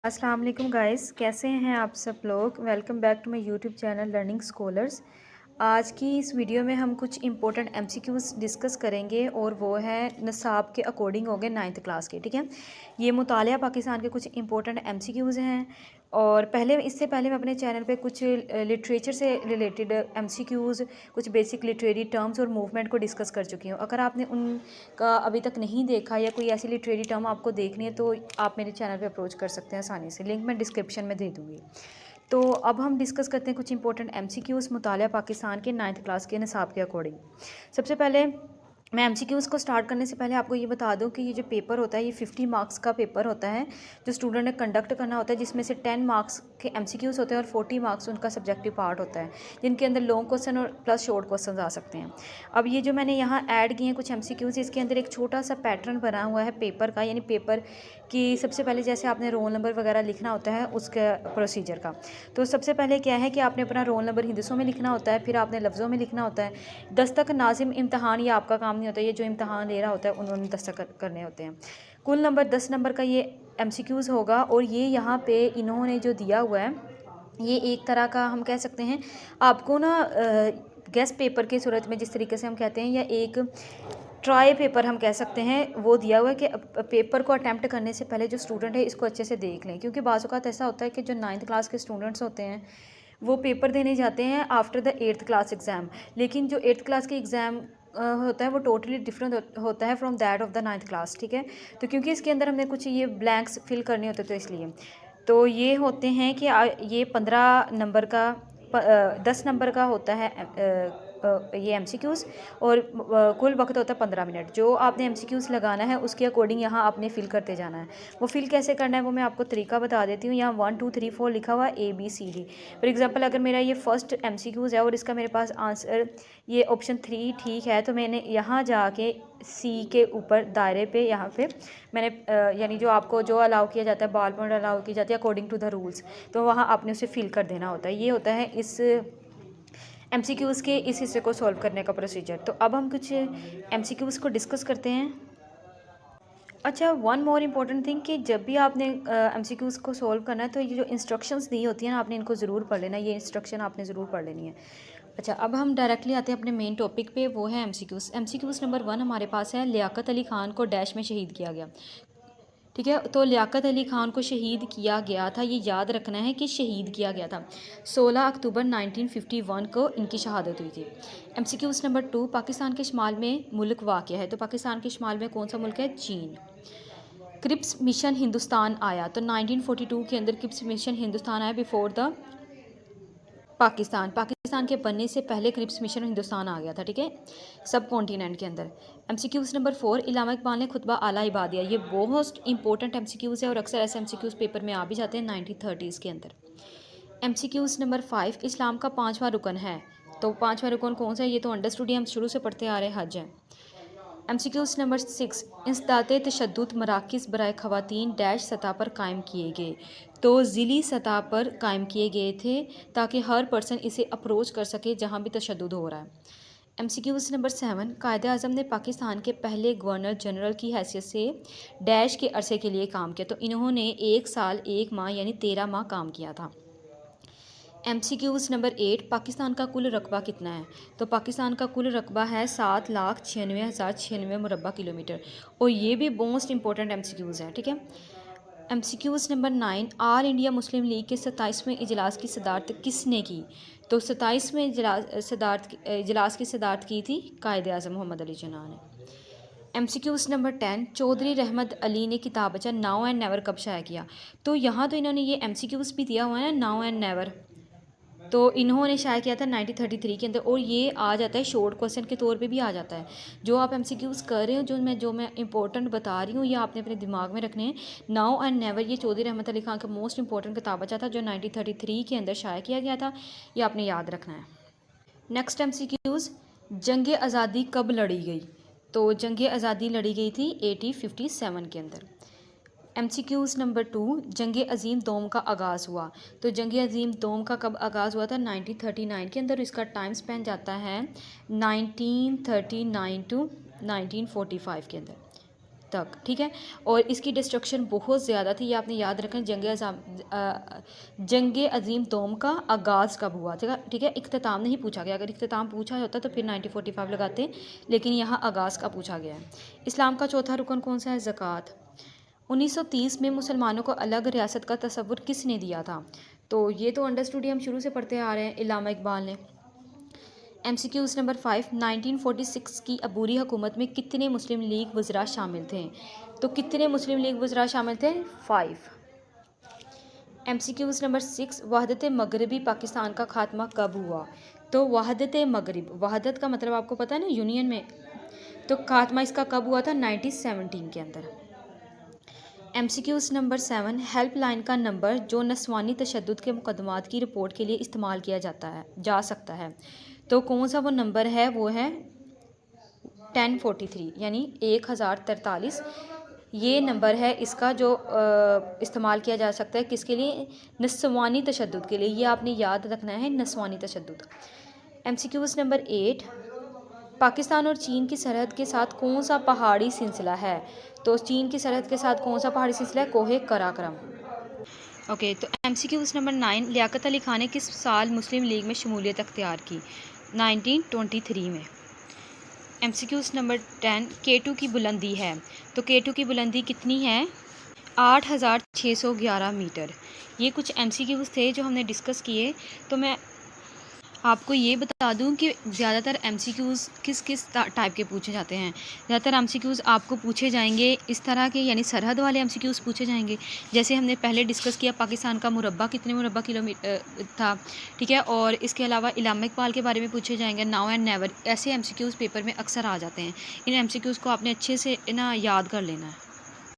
अस्सलाम वालेकुम गाइस, कैसे हैं आप सब लोग। Welcome back to my YouTube channel learning scholars. आज की इस वीडियो में हम कुछ इंपॉर्टेंट एमसीक्यूज़ डिस्कस करेंगे और वो है निसाब के अकॉर्डिंग होंगे 9th क्लास के। ठीक है, ये मुतालिया पाकिस्तान के कुछ इंपॉर्टेंट एमसीक्यूज़ हैं। और इससे पहले मैं अपने चैनल पे कुछ लिटरेचर से रिलेटेड एमसीक्यूज़, कुछ बेसिक लिटरेरी टर्म्स और मूवमेंट को डिस्कस कर चुकी हूँ। अगर आपने उनका अभी तक नहीं देखा या कोई ऐसी लिटरेरी टर्म आपको देखनी है तो आप मेरे चैनल पे अप्रोच कर सकते हैं आसानी से। लिंक मैं डिस्क्रिप्शन में दे दूँगी। तो अब हम डिस्कस करते हैं कुछ इंपॉर्टेंट एमसीक्यूज़ मुतालिया पाकिस्तान के 9th क्लास के निसाब के अकॉर्डिंग। सबसे पहले मैं एमसीक्यूज़ को स्टार्ट करने से पहले आपको ये बता दूं कि ये जो पेपर होता है ये 50 मार्क्स का पेपर होता है जो स्टूडेंट ने कंडक्ट करना होता है, जिसमें से 10 मार्क्स के एमसीक्यूज़ होते हैं और 40 मार्क्स उनका सब्जेक्टिव पार्ट होता है, जिनके अंदर लॉन्ग क्वेश्चन और प्लस शॉर्ट क्वेश्चन आ सकते हैं। अब ये जो मैंने यहाँ ऐड किए हैं कुछ एमसीक्यूज़, इसके अंदर एक छोटा सा पैटर्न बना हुआ है पेपर का, यानी पेपर की सबसे पहले जैसे आपने रोल नंबर वगैरह लिखना होता है उसका प्रोसीजर का। तो सबसे पहले क्या है कि आपने अपना रोल नंबर हिंदुस्तान में लिखना होता है, फिर आपने लफ्ज़ों में लिखना होता है। दस्तक नाजिम इम्तहान, ये आपका काम नहीं होता, ये जो इम्तहान ले रहा होता है उन्होंने दस्तक करने होते हैं। कुल नंबर 10 नंबर का ये एमसीक्यूज़ होगा। और ये यहाँ पे इन्होंने जो दिया हुआ है ये एक तरह का हम कह सकते हैं आपको ना गेस्ट पेपर की सूरत में, जिस तरीके से हम कहते हैं, या एक ट्राई पेपर हम कह सकते हैं, वो दिया हुआ है कि पेपर को अटैम्प्ट करने से पहले जो स्टूडेंट है इसको अच्छे से देख लें। क्योंकि बाज़ औक़ात ऐसा होता है कि जो 9th क्लास के स्टूडेंट्स होते हैं वो पेपर देने जाते हैं after the 8th class exam, लेकिन जो 8th क्लास के एग्ज़ाम होता है वो टोटली डिफरेंट होता है from that of the 9th class. ठीक है, तो क्योंकि इसके अंदर हमने कुछ ये ब्लैंक्स फिल करने होते तो इसलिए तो ये होते हैं कि ये 15 नंबर का 10 नंबर का होता है ये एमसीक्यूज़। और कुल वक्त होता है 15 मिनट। जो आपने एमसीक्यूज़ लगाना है उसके अकॉर्डिंग यहाँ आपने फ़िल करते जाना है। वो फ़िल कैसे करना है वो मैं आपको तरीका बता देती हूँ। यहाँ 1 2 3 4 लिखा हुआ है ABCD। फॉर एग्ज़ाम्पल अगर मेरा ये फर्स्ट एमसीक्यूज़ है और इसका मेरे पास आंसर ये ऑप्शन 3 ठीक है, तो मैंने यहाँ जाके C के ऊपर दायरे पे यहाँ पे मैंने यानी जो आपको जो अलाउ किया जाता है, बॉल पॉइंट अलाउ की जाती है अकॉर्डिंग टू द रूल्स, तो वहाँ आपने उसे फिल कर देना होता है। ये होता है इस एमसीक्यूज़ के इस हिस्से को सॉल्व करने का प्रोसीजर। तो अब हम कुछ एमसीक्यूज़ को डिस्कस करते हैं। अच्छा, वन मोर इम्पॉर्टेंट थिंग कि जब भी आपने एमसीक्यूज़ को सॉल्व करना है तो ये जो इंस्ट्रक्शंस दी होती हैं ना, आपने इनको ज़रूर पढ़ लेना, ये इंस्ट्रक्शन आपने ज़रूर पढ़ लेनी है। अच्छा, अब हम डायरेक्टली आते हैं अपने मेन टॉपिक पे, वो है एमसीक्यूज़। एमसीक्यूज़ नंबर 1 हमारे पास है, लियाकत अली ख़ान को डैश में शहीद किया गया। ठीक है, तो लियाकत अली ख़ान को शहीद किया गया था, ये याद रखना है कि शहीद किया गया था। 16 अक्टूबर 1951 को इनकी शहादत हुई थी। एमसीक्यूज़ नंबर 2, पाकिस्तान के शुमाल में मुल्क वाक़ है, तो पाकिस्तान के शुमाल में कौन सा मुल्क है? चीन। क्रिप्स मिशन हिंदुस्तान आया, तो 1942 के अंदर क्रिप्स मिशन हिंदुस्तान आया बिफोर द पाकिस्तान के बनने से पहले क्रिप्स मिशन हिंदुस्तान आ गया था। ठीक है, सब कॉन्टिनेंट के अंदर। एमसीक्यूज़ नंबर 4, इल्लामा इकबाल ने खुतबा आला इबाद दिया। ये बहुत इंपॉर्टेंट एमसीक्यूज़ है और अक्सर ऐसे एमसीक्यूज़ पेपर में आ भी जाते हैं 1930s के अंदर। एमसीक्यूज़ नंबर 5, इस्लाम का 5वां रुकन है, तो 5वां रुकन कौन सा है? ये तो अंडरस्टूड, हम शुरू से पढ़ते आ रहे हैं, हज है। एमसीक्यूज़ नंबर 6, इंसदात तशद्दुद मराकिज़ बराए ख़वातीन डैश सतह पर कायम किए गए, तो ज़िली सतह पर कायम किए गए थे ताकि हर पर्सन इसे अप्रोच कर सके जहाँ भी तशद्दुद हो रहा है। एमसीक्यूज़ नंबर 7, कायद-ए-आज़म ने पाकिस्तान के पहले गवर्नर जनरल की हैसियत से डैश के अरसे के लिए काम किया, तो इन्होंने 1 साल 1 माह यानी 13 माह काम किया था। एमसीक्यूज़ नंबर 8, पाकिस्तान का कुल रकबा कितना है? तो पाकिस्तान का कुल रकबा है 7,96,096 मुरबा किलोमीटर, और ये भी मोस्ट इंपॉर्टेंट एमसीक्यूज़ है। ठीक है, MCQs number 9, all India Muslim league के 27वें इजलास की सदारत किसने की? तो 27वें इजलास की सदारत की थी कायद-ए-आज़म मोहम्मद अली जिन्ना ने। एमसीक्यूज़ नंबर 10, चौधरी रहमत अली ने किताब बचा नाउ एंड नेवर कब शाया किया? तो यहाँ तो इन्होंने ये एमसीक्यूज़ भी दिया हुआ है ना, नाउ एंड नेवर, तो इन्होंने शाया किया था 1933 के अंदर, और ये आ जाता है शॉर्ट क्वेश्चन के तौर पे भी आ जाता है। जो आप एमसीक्यूज़ कर रहे हो, जो मैं इंपॉर्टेंट बता रही हूँ, ये आपने अपने दिमाग में रखने हैं। नाउ एंड नेवर ये चौधरी रहमत अली खान का मोस्ट इंपॉर्टेंट किताब बचा था जो 1933 के अंदर शाया किया गया था, ये आपने याद रखना है। नेक्स्ट एमसीक्यूज़, जंग आज़ादी कब लड़ी गई? तो जंग आज़ादी लड़ी गई थी 1857 के अंदर। एमसीक्यूज़ नंबर 2, जंग अज़ीम दोम का आगाज़ हुआ, तो जंग अज़ीम दोम का कब आगाज़ हुआ था? 1939 के अंदर। इसका टाइम स्पेन जाता है 1939 टू 1945 के अंदर। तक, ठीक है। और इसकी डिस्ट्रक्शन बहुत ज़्यादा थी, ये आपने याद रखें। जंग अज़ीम दोम का आगाज़ कब हुआ था, ठीक है। इख्तिताम नहीं पूछा गया, अगर इख्तिताम पूछा होता तो फिर 1945 लगाते, लेकिन यहाँ आगाज़ का पूछा गया है। इस्लाम का चौथा रुकन कौन सा है? ज़कात। 1930 में मुसलमानों को अलग रियासत का तसव्वुर किसने दिया था? तो ये तो अंडरस्टूड हम शुरू से पढ़ते आ रहे हैं, इल्लामा इकबाल ने। MCQs नंबर 5, 1946 की अबूरी हुकूमत में कितने मुस्लिम लीग वज़रा शामिल थे? तो कितने मुस्लिम लीग वज़रा शामिल थे? 5। MCQs नंबर 6, वहदत मगरबी पाकिस्तान का खात्मा कब हुआ? तो वहदत मगरब, वहदत का मतलब आपको पता है ना, यूनियन में, तो खात्मा इसका कब हुआ था? 1917 के अंदर। MCQs नंबर 7, हेल्पलाइन का नंबर जो नस्वानी तशद्दुद के मुकदमात की रिपोर्ट के लिए इस्तेमाल किया जा सकता है, तो कौन सा वो नंबर है? वो है 1043 यानी 1043। ये नंबर है इसका जो इस्तेमाल किया जा सकता है किसके लिए? नस्वानी तशद्दुद के लिए। ये आपने याद रखना है, नस्वानी तशद्दुद। MCQs नंबर 8, पाकिस्तान और चीन की सरहद के साथ कौन सा पहाड़ी सिलसिला है? तो चीन की सरहद के साथ कौन सा पहाड़ी सिलसिला है? कोहे कराकरम। ओके, तो MCQs नंबर 9, लियाकत अली खान ने किस साल मुस्लिम लीग में शमूलियत अख्तियार की? 1923 में। MCQs नंबर 10, K2 की बुलंदी है, तो K2 की बुलंदी कितनी है? 8611 मीटर। ये कुछ MCQs थे जो हमने डिस्कस किए। तो मैं आपको ये बता दूं कि ज़्यादातर MCQs किस किस टाइप के पूछे जाते हैं। ज़्यादातर MCQs आपको पूछे जाएंगे इस तरह के, यानी सरहद वाले MCQs पूछे जाएंगे। जैसे हमने पहले डिस्कस किया, पाकिस्तान का मुरब्बा कितने मुरब्बा किलोमीटर था, ठीक है। और इसके अलावा इल्लामा इकबाल के बारे में पूछे जाएंगे, नाउ एंड नेवर। ऐसे MCQs पेपर में अक्सर आ जाते हैं। इन MCQs को आपने अच्छे से ना याद कर लेना है।